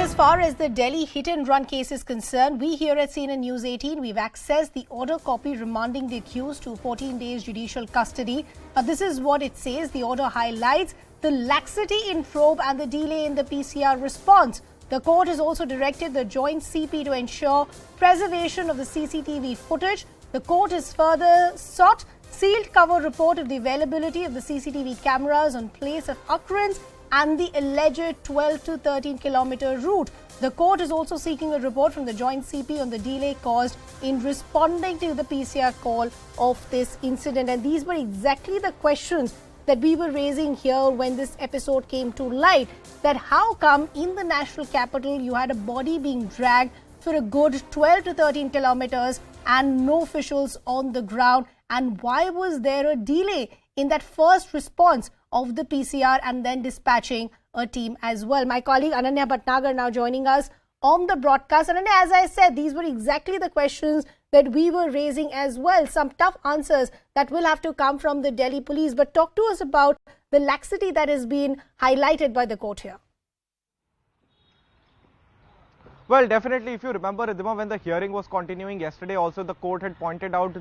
as far as the Delhi hit-and-run case is concerned, we here at CNN News 18, we've accessed the order copy remanding the accused to 14 days judicial custody. This is what it says. The order highlights the laxity in probe and the delay in the PCR response. The court has also directed the joint CP to ensure preservation of the CCTV footage. The court has further sought sealed cover report of the availability of the CCTV cameras on place of occurrence and the alleged 12 to 13 kilometer route. The court is also seeking a report from the joint CP on the delay caused in responding to the PCR call of this incident. And these were exactly the questions that we were raising here when this episode came to light, that how come in the national capital you had a body being dragged for a good 12 to 13 kilometers and no officials on the ground, and why was there a delay in that first response of the PCR and then dispatching a team as well? My colleague Ananya Bhatnagar now joining us on the broadcast. Ananya, as I said, these were exactly the questions that we were raising as well. Some tough answers that will have to come from the Delhi police. But talk to us about the laxity that has been highlighted by the court here. Well, definitely, if you remember, Ridhima, when the hearing was continuing yesterday, also the court had pointed out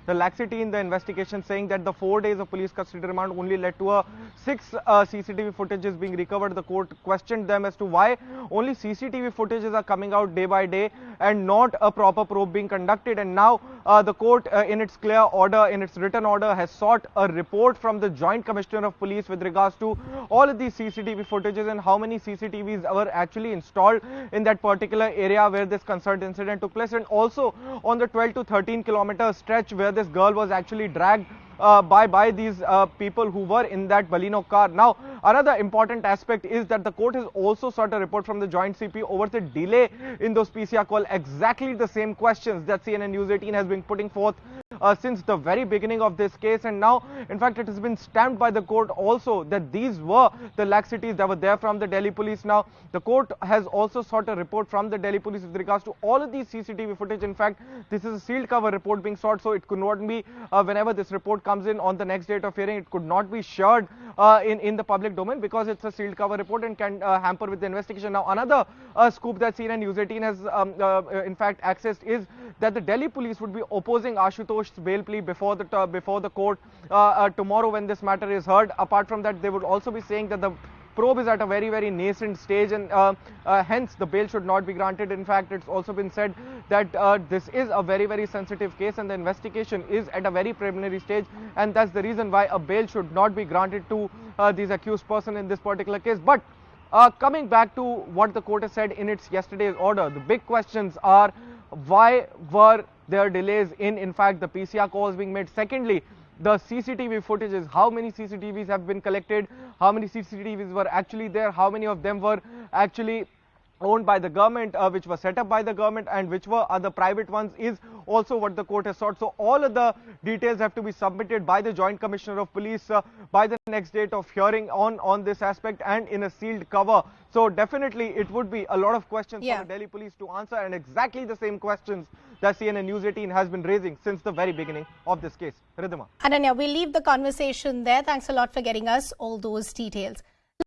the laxity in the investigation, saying that the 4 days of police custody remand only led to 6 CCTV footages being recovered. The court questioned them as to why only CCTV footages are coming out day by day and not a proper probe being conducted. And now the court, in its clear order, in its written order, has sought a report from the Joint Commissioner of Police with regards to all of these CCTV footages and how many CCTVs were actually installed in that particular area where this concerned incident took place, and also on the 12 to 13 kilometer stretch where this girl was actually dragged by these people who were in that Baleno car. Now, another important aspect is that the court has also sought a report from the joint CP over the delay in those PCR call. Exactly the same questions that CNN News 18 has been putting forth since the very beginning of this case, and now in fact it has been stamped by the court also that these were the laxities that were there from the Delhi police. Now the court has also sought a report from the Delhi police with regards to all of these CCTV footage. In fact, this is a sealed cover report being sought, so it could not be whenever this report comes in on the next date of hearing, it could not be shared in the public domain because it's a sealed cover report and can hamper with the investigation. Now another scoop that CNN News 18 has in fact accessed is that the Delhi police would be opposing Ashutosh's bail plea before the court tomorrow when this matter is heard. Apart from that, they would also be saying that the probe is at a very nascent stage and hence the bail should not be granted. In fact, it's also been said that this is a very sensitive case and the investigation is at a very preliminary stage, and that's the reason why a bail should not be granted to these accused person in this particular case. But coming back to what the court has said in its yesterday's order, the big questions are why were there delays in fact the PCR calls being made? Secondly, the CCTV footages, how many CCTVs have been collected, how many CCTVs were actually there, how many of them were actually owned by the government, which were set up by the government, and which were other private ones, is also what the court has sought. So all of the details have to be submitted by the Joint Commissioner of Police by the next date of hearing on this aspect and in a sealed cover. So definitely it would be a lot of questions for the Delhi police to answer, and exactly the same questions that CNN News 18 has been raising since the very beginning of this case. Ridhima. Ananya, we'll leave the conversation there. Thanks a lot for getting us all those details.